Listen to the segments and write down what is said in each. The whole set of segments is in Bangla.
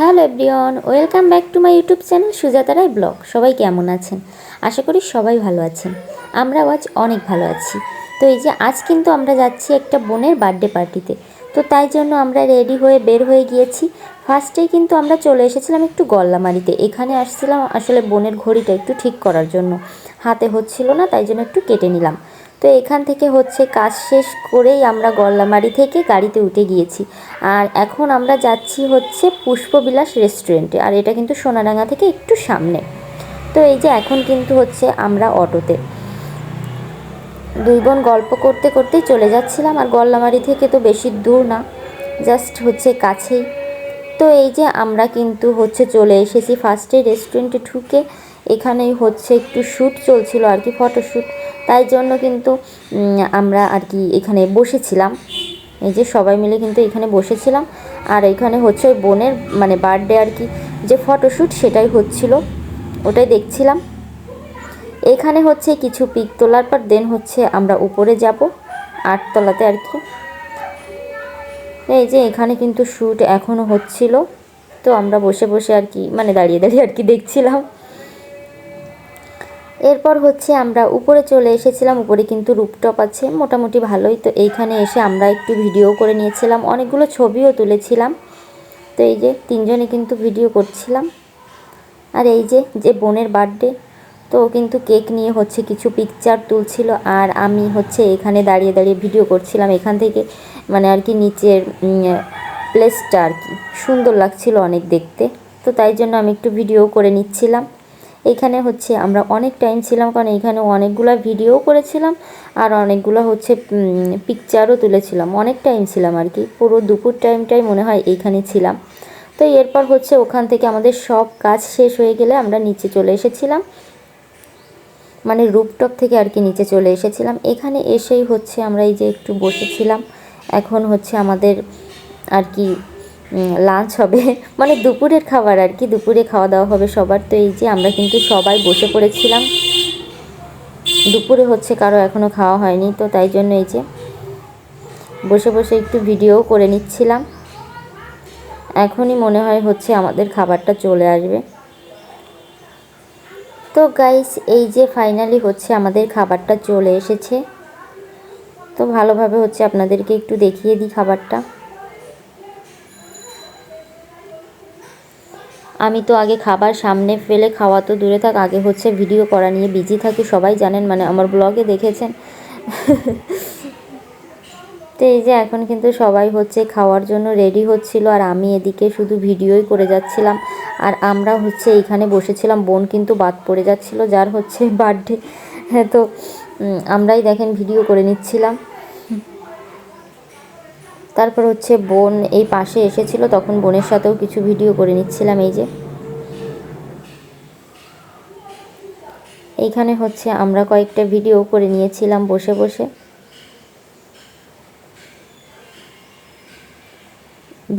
Hello everyone, welcome back to my YouTube channel Sujata Roy blog. সবাই কেমন আছেন? আশা করি সবাই ভালো আছেন। আমরাও আজ অনেক ভালো আছি। তো এই যে আজ কিন্তু আমরা যাচ্ছি একটা বোনের বার্থডে পার্টিতে। তো তাই জন্য আমরা রেডি হয়ে বের হয়ে গিয়েছি। ফার্স্টেই কিন্তু আমরা চলে এসেছিলাম একটু গল্লামারিতে। এখানে আসছিলাম আসলে বোনের ঘড়িটা একটু ঠিক করার জন্য, হাতে হচ্ছিল না, তাই জন্য একটু কেটে নিলাম। তো এখান থেকে হচ্ছে কাজ শেষ করেই আমরা গল্লামারি থেকে গাড়িতে উঠে গিয়েছি। আর এখন আমরা যাচ্ছি হচ্ছে পুষ্পবিলাস রেস্টুরেন্টে, আর এটা কিন্তু সোনাডাঙ্গা থেকে একটু সামনে। তো এই যে এখন কিন্তু হচ্ছে আমরা অটোতে দুই বোন গল্প করতে করতেই চলে যাচ্ছিলাম। আর গল্লামারি থেকে তো বেশি দূর না, জাস্ট হচ্ছে কাছেই। তো এই যে আমরা কিন্তু হচ্ছে চলে এসেছি। ফার্স্টে রেস্টুরেন্টে ঢুকে এখানেই হচ্ছে একটু শ্যুট চলছিল আর কি, ফটোশ্যুট। তাই জন্য কিন্তু আমরা আর কি এখানে বসেছিলাম। এই যে সবাই মিলে কিন্তু এখানে বসেছিলাম। আর এখানে হচ্ছে ওই বোনের মানে বার্থডে আর কি, যে ফটোশ্যুট সেটাই হচ্ছিল, ওটাই দেখছিলাম। এখানে হচ্ছে কিছু পিক তোলার পর দেন হচ্ছে আমরা উপরে যাব 8তলাতে আর কি। এই যে এখানে কিন্তু শ্যুট এখনও হচ্ছিল। তো আমরা বসে বসে আর কি মানে দাঁড়িয়ে দাঁড়িয়ে আর কি দেখছিলাম। এরপর হচ্ছে আমরা উপরে চলে এসেছিলাম। উপরে কিন্তু রুপটপ আছে, মোটামুটি ভালোই। তো এইখানে এসে আমরা একটু ভিডিও করে নিয়েছিলাম, অনেকগুলো ছবিও তুলেছিলাম। তো এই যে তিনজনে কিন্তু ভিডিও করছিলাম। আর এই যে যে বোনের বার্থডে, তো কিন্তু কেক নিয়ে হচ্ছে কিছু পিকচার তুলছিল, আর আমি হচ্ছে এখানে দাঁড়িয়ে দাঁড়িয়ে ভিডিও করছিলাম। এখান থেকে মানে আর কি নিচের প্লেসটা আর কি সুন্দর লাগছিল অনেক দেখতে। তো তাই জন্য আমি একটু ভিডিও করে নিচ্ছিলাম। এখানে হচ্ছে আমরা অনেক টাইম ছিলাম, কারণ এখানে অনেকগুলো ভিডিও করেছিলাম আর অনেকগুলো হচ্ছে পিকচারও তুলেছিলাম। অনেক টাইম ছিলাম আর কি, পুরো দুপুর টাইমটাই মনে হয় এইখানে ছিলাম। তো এরপর হচ্ছে ওখান থেকে আমাদের সব কাজ শেষ হয়ে গেলে আমরা নিচে চলে এসেছিলাম, মানে রুপটপ থেকে আর কি নিচে চলে এসেছিলাম। এখানে এসেই হচ্ছে আমরা এই যে একটু বসেছিলাম। এখন হচ্ছে আমাদের আর কি লাঞ্চ হবে, মানে দুপুরের খাবার আর কি, দুপুরে খাওয়া দাওয়া হবে সবার। তো এই যে আমরা কিন্তু সবাই বসে পড়েছিলাম। দুপুরে হচ্ছে কারো এখনও খাওয়া হয়নি, তো তাই জন্য এই যে বসে বসে একটু ভিডিও করে নিচ্ছিলাম। এখনই মনে হয় হচ্ছে আমাদের খাবারটা চলে আসবে। তো গাইস এই যে ফাইনালি হচ্ছে আমাদের খাবারটা চলে এসেছে। তো ভালোভাবে হচ্ছে আপনাদেরকে একটু দেখিয়ে দিই খাবারটা। আমি তো আগে খাবার সামনে ফেলে খাওয়া তো দূরে থাক, আগে হচ্ছে ভিডিও করা নিয়ে বিজি থাকি, সবাই জানেন, মানে আমার ব্লগে দেখেছেন। তো এই যে এখন কিন্তু সবাই হচ্ছে খাওয়ার জন্য রেডি হচ্ছিল, আর আমি এদিকে শুধু ভিডিওই করে যাচ্ছিলাম। আর আমরা হচ্ছে এইখানে বসেছিলাম, বোন কিন্তু বাদ পড়ে যাচ্ছিল, যার হচ্ছে বার্থডে। হ্যাঁ, তো আমরাই দেখেন ভিডিও করে নিচ্ছিলাম। তারপর হচ্ছে বোন এই পাশে এসেছিল, তখন বোনের সাথেও কিছু ভিডিও করে নিচ্ছিলাম। এই যে এইখানে হচ্ছে আমরা কয়েকটা ভিডিও করে নিয়েছিলাম বসে বসে।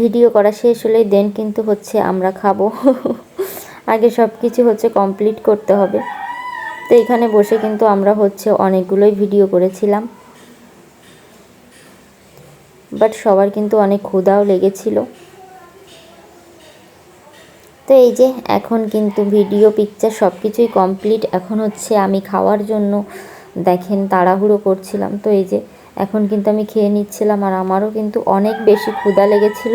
ভিডিও করা শেষ হলেই দেন কিন্তু হচ্ছে আমরা খাবো। আগে সব কিছু হচ্ছে কমপ্লিট করতে হবে। তো এখানে বসে কিন্তু আমরা হচ্ছে অনেকগুলোই ভিডিও করেছিলাম, বাট সবার কিন্তু অনেক ক্ষুধাও লেগেছিল। তো এই যে এখন কিন্তু ভিডিও পিকচার সব কিছুই কমপ্লিট। এখন হচ্ছে আমি খাওয়ার জন্য দেখেন তাড়াহুড়ো করছিলাম। তো এই যে এখন কিন্তু আমি খেয়ে নিচ্ছিলাম, আর আমারও কিন্তু অনেক বেশি ক্ষুধা লেগেছিল,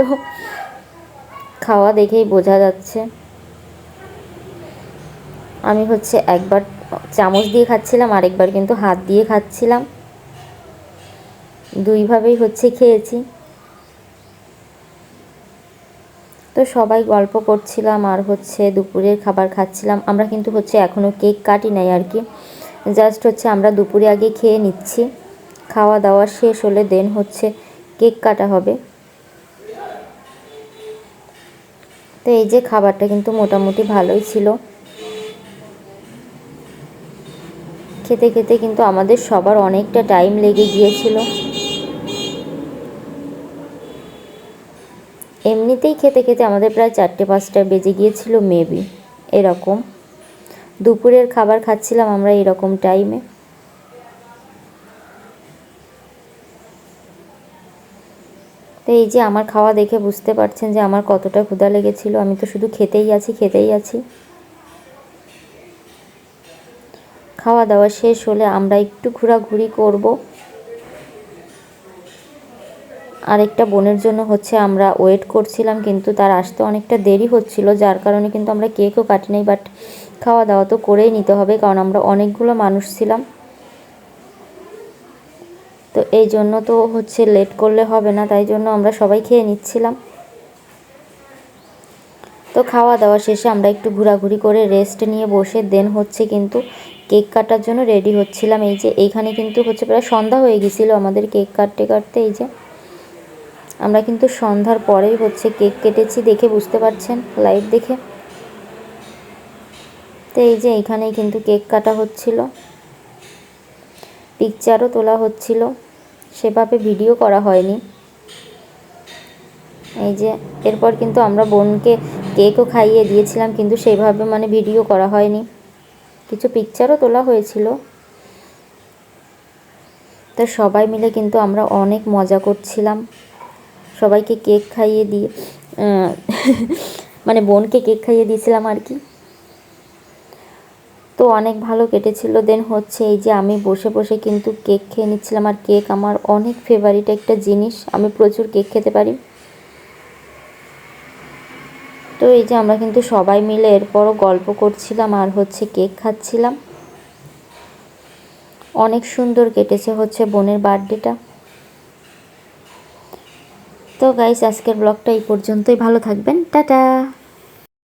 খাওয়া দেখেই বোঝা যাচ্ছে। আমি হচ্ছে একবার চামচ দিয়ে খাচ্ছিলাম, আরেকবার কিন্তু হাত দিয়ে খাচ্ছিলাম, দুইভাবেই হচ্ছে খেয়েছি। তো সবাই গল্প করছিলাম আর হচ্ছে দুপুরের খাবার খাচ্ছিলাম। আমরা কিন্তু হচ্ছে এখনও কেক কাটি নাই আর কি, জাস্ট হচ্ছে আমরা দুপুরে আগে খেয়ে নিচ্ছি। খাওয়া দাওয়া শেষ হলে দেন হচ্ছে কেক কাটা হবে। তো এই যে খাবারটা কিন্তু মোটামুটি ভালোই ছিল। খেতে খেতে কিন্তু আমাদের সবার অনেকটা টাইম লেগে গিয়েছিল। এমনিতেই খেতে খেতে আমাদের প্রায় 4টে-5টা বেজে গিয়েছিল মেবি, এরকম। দুপুরের খাবার খাচ্ছিলাম আমরা এরকম টাইমে। তো এই যে আমার খাওয়া দেখে বুঝতে পারছেন যে আমার কতটা ক্ষুধা লেগেছিল। আমি তো শুধু খেতেই আছি। খাওয়া দাওয়া শেষ হলে আমরা একটু ঘোরাঘুরি করব। আরেকটা বোনের জন্য আমরা ওয়েট করছিলাম, কিন্তু তার আসতে অনেকটা দেরি হচ্ছিল, যার কারণে কিন্তু আমরা কেকও কাটি নাই। বাট খাওয়া দাওয়া তো করেই নিতে হবে, কারণ আমরা অনেকগুলো মানুষ ছিলাম। তো এই জন্য তো লেট করলে হবে না, তাই জন্য আমরা সবাই খেয়ে নিচ্ছিলাম। তো খাওয়া দাওয়া শেষে আমরা একটু ঘোরাঘুরি করে রেস্ট নিয়ে বসে দেন কিন্তু কেক কাটার জন্য রেডি হচ্ছিলাম। এই যে এইখানে কিন্তু প্রায় সন্ধ্যা হয়ে গেছিলো আমাদের কেক কাটতে। এই যে আমরা কিন্তু সন্ধ্যার পরেই কেক কেটেছি, দেখে বুঝতে পারছেন লাইভ দেখে। তো এই যে এইখানেই কিন্তু কেক কাটা হচ্ছিল, পিকচারও তোলা হচ্ছিল, সেভাবে ভিডিও করা হয়নি। এই যে এরপর কিন্তু আমরা বোনকে কেকও খাইয়ে দিয়েছিলাম, কিন্তু সেইভাবে ভিডিও করা হয়নি, কিছু পিকচারও তোলা হয়েছিল। তো সবাই মিলে কিন্তু আমরা অনেক মজা করছিলাম, সবাইকে কেক খাইয়ে দিয়ে বোনকে কেক খাইয়ে দিয়েছিলাম আর কি। তো অনেক ভালো কেটেছিল। দেন এই যে আমি বসে বসে কিন্তু কেক খেয়ে নিচ্ছিলাম, আর কেক আমার অনেক ফেভারিট একটা জিনিস, আমি প্রচুর কেক খেতে পারি। তো এই যে আমরা কিন্তু সবাই মিলে এরপরও গল্প করছিলাম আর কেক খাচ্ছিলাম। অনেক সুন্দর কেটেছে বোনের বার্থডেটা। তো গাইস, আজকের ব্লগটা এই পর্যন্তই। ভালো থাকবেন, টাটা।